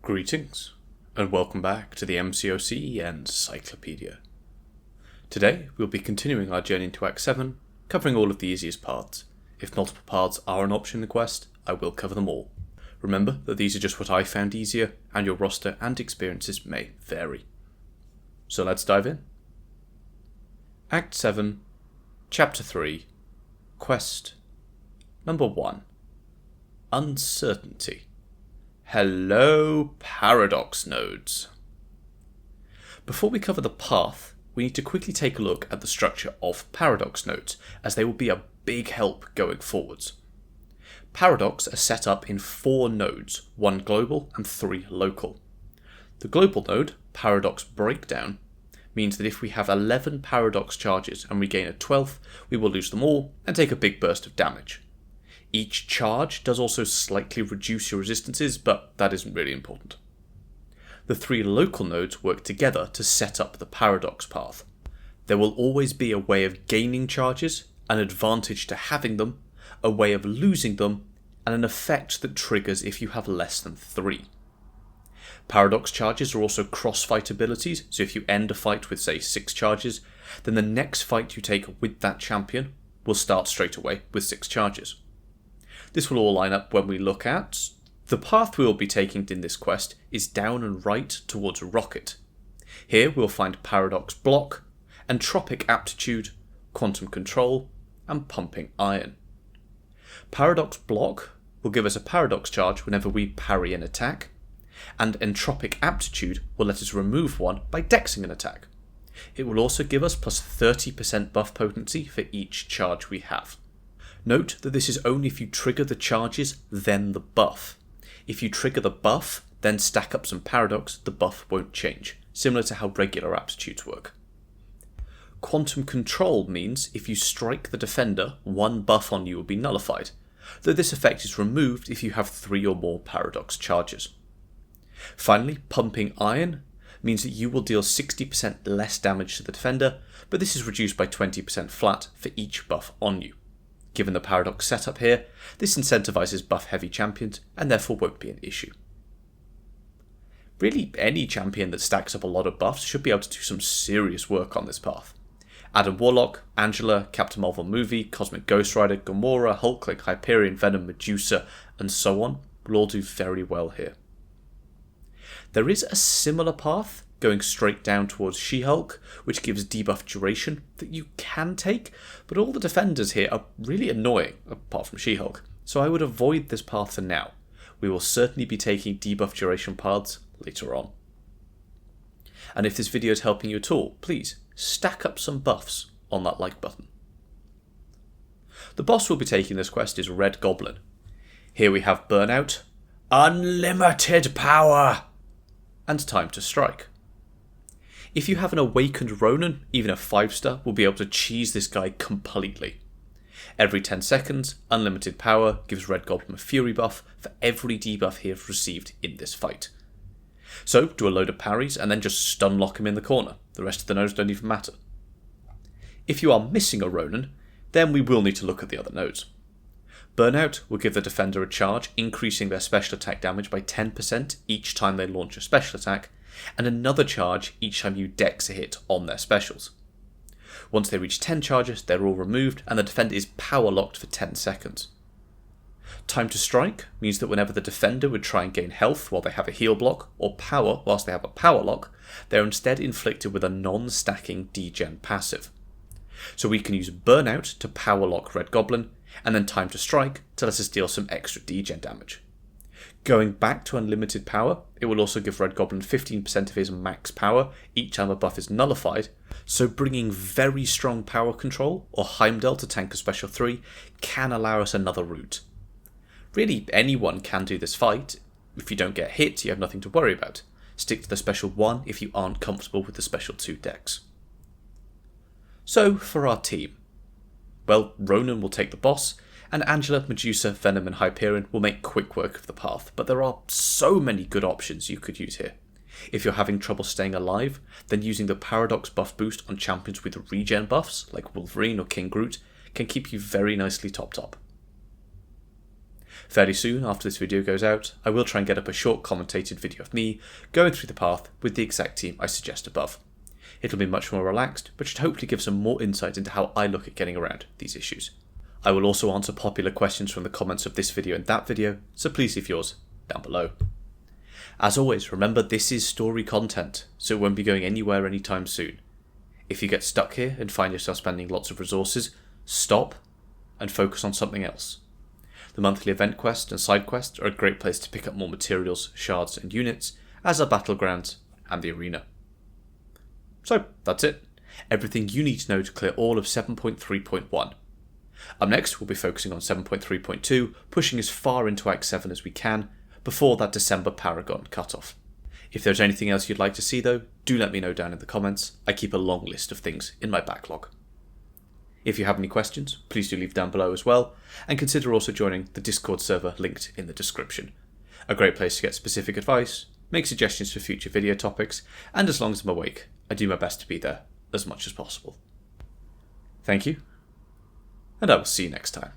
Greetings, and welcome back to the MCOC Encyclopedia. Today, we'll be continuing our journey into Act 7, covering all of the easiest parts. If multiple parts are an option in the quest, I will cover them all. Remember that these are just what I found easier, and your roster and experiences may vary. So let's dive in. Act 7, Chapter 3, Quest Number 1. Uncertainty. Hello, paradox nodes. Before we cover the path, we need to quickly take a look at the structure of paradox nodes, as they will be a big help going forwards. Paradox are set up in 4 nodes, 1 global and 3 local. The global node, paradox breakdown, means that if we have 11 paradox charges and we gain a 12th, we will lose them all and take a big burst of damage. Each charge does also slightly reduce your resistances, but that isn't really important. The 3 local nodes work together to set up the paradox path. There will always be a way of gaining charges, an advantage to having them, a way of losing them, and an effect that triggers if you have less than 3. Paradox charges are also cross-fight abilities, so if you end a fight with say 6 charges, then the next fight you take with that champion will start straight away with 6 charges. This will all line up when we look at the path we will be taking in this quest is down and right towards Rocket. Here we'll find Paradox Block, Entropic Aptitude, Quantum Control, and Pumping Iron. Paradox Block will give us a paradox charge whenever we parry an attack, and Entropic Aptitude will let us remove one by dexing an attack. It will also give us plus 30% buff potency for each charge we have. Note that this is only if you trigger the charges, then the buff. If you trigger the buff, then stack up some paradox, the buff won't change, similar to how regular aptitudes work. Quantum Control means if you strike the defender, 1 buff on you will be nullified, though this effect is removed if you have 3 or more paradox charges. Finally, Pumping Iron means that you will deal 60% less damage to the defender, but this is reduced by 20% flat for each buff on you. Given the paradox setup here, this incentivizes buff-heavy champions and therefore won't be an issue. Really, any champion that stacks up a lot of buffs should be able to do some serious work on this path. Adam Warlock, Angela, Captain Marvel Movie, Cosmic Ghost Rider, Gamora, Hulkling, Hyperion, Venom, Medusa, and so on will all do very well here. There is a similar path going straight down towards She-Hulk, which gives debuff duration that you can take, but all the defenders here are really annoying, apart from She-Hulk, so I would avoid this path for now. We will certainly be taking debuff duration paths later on. And if this video is helping you at all, please stack up some buffs on that like button. The boss we'll be taking this quest is Red Goblin. Here we have Burnout, Unlimited Power, and Time to Strike. If you have an Awakened Ronin, even a 5-star will be able to cheese this guy completely. Every 10 seconds, Unlimited Power gives Red Goblin a Fury buff for every debuff he has received in this fight. So, do a load of parries and then just stun lock him in the corner. The rest of the nodes don't even matter. If you are missing a Ronin, then we will need to look at the other nodes. Burnout will give the defender a charge, increasing their special attack damage by 10% each time they launch a special attack, and another charge each time you dex a hit on their specials. Once they reach 10 charges, they're all removed, and the defender is power locked for 10 seconds. Time to Strike means that whenever the defender would try and gain health while they have a heal block, or power whilst they have a power lock, they're instead inflicted with a non-stacking degen passive. So we can use Burnout to power lock Red Goblin, and then Time to Strike to let us deal some extra degen damage. Going back to Unlimited Power, it will also give Red Goblin 15% of his max power each time a buff is nullified, so bringing very strong power control, or Heimdall to tank a special 3, can allow us another route. Really, anyone can do this fight. If you don't get hit, you have nothing to worry about. Stick to the special 1 if you aren't comfortable with the special 2 decks. So, for our team. Well, Ronan will take the boss, and Angela, Medusa, Venom and Hyperion will make quick work of the path, but there are so many good options you could use here. If you're having trouble staying alive, then using the Paradox buff boost on champions with regen buffs, like Wolverine or King Groot, can keep you very nicely topped up. Fairly soon after this video goes out, I will try and get up a short commentated video of me going through the path with the exact team I suggest above. It'll be much more relaxed, but should hopefully give some more insight into how I look at getting around these issues. I will also answer popular questions from the comments of this video and that video, so please leave yours down below. As always, remember this is story content, so it won't be going anywhere anytime soon. If you get stuck here and find yourself spending lots of resources, stop and focus on something else. The monthly event quest and side quests are a great place to pick up more materials, shards and units, as are battlegrounds and the arena. So that's it. Everything you need to know to clear all of 7.3.1. Up next, we'll be focusing on 7.3.2, pushing as far into Act 7 as we can, before that December Paragon cutoff. If there's anything else you'd like to see though, do let me know down in the comments. I keep a long list of things in my backlog. If you have any questions, please do leave down below as well, and consider also joining the Discord server linked in the description. A great place to get specific advice, make suggestions for future video topics, and as long as I'm awake, I do my best to be there as much as possible. Thank you, and I will see you next time.